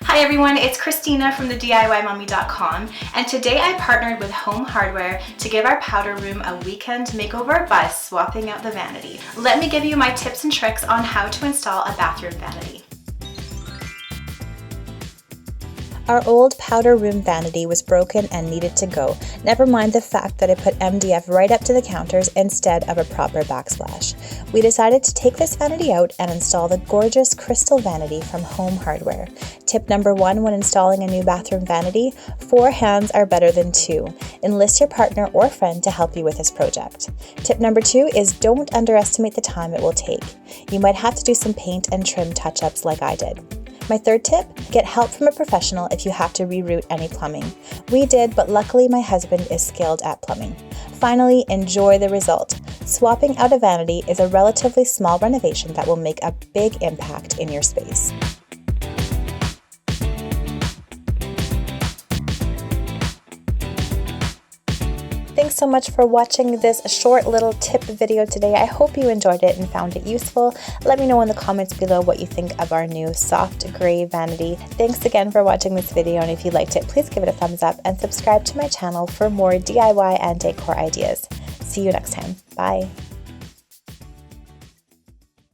Hi everyone, it's Christina from the DIYmommy.com, and today I partnered with Home Hardware to give our powder room a weekend makeover by swapping out the vanity. Let me give you my tips and tricks on how to install a bathroom vanity. Our old powder room vanity was broken and needed to go, never mind the fact that it put MDF right up to the counters instead of a proper backsplash. We decided to take this vanity out and install the gorgeous crystal vanity from Home Hardware. Tip number 1 when installing a new bathroom vanity: 4 hands are better than 2. Enlist your partner or friend to help you with this project. Tip number 2 is don't underestimate the time it will take. You might have to do some paint and trim touch-ups like I did. My third tip, get help from a professional if you have to reroute any plumbing. We did, but luckily my husband is skilled at plumbing. Finally, enjoy the result. Swapping out a vanity is a relatively small renovation that will make a big impact in your space. Thanks so much for watching this short little tip video today. I hope you enjoyed it and found it useful. Let me know in the comments below what you think of our new soft gray vanity. Thanks again for watching this video, and if you liked it, please give it a thumbs up and subscribe to my channel for more DIY and decor ideas. See you next time. Bye.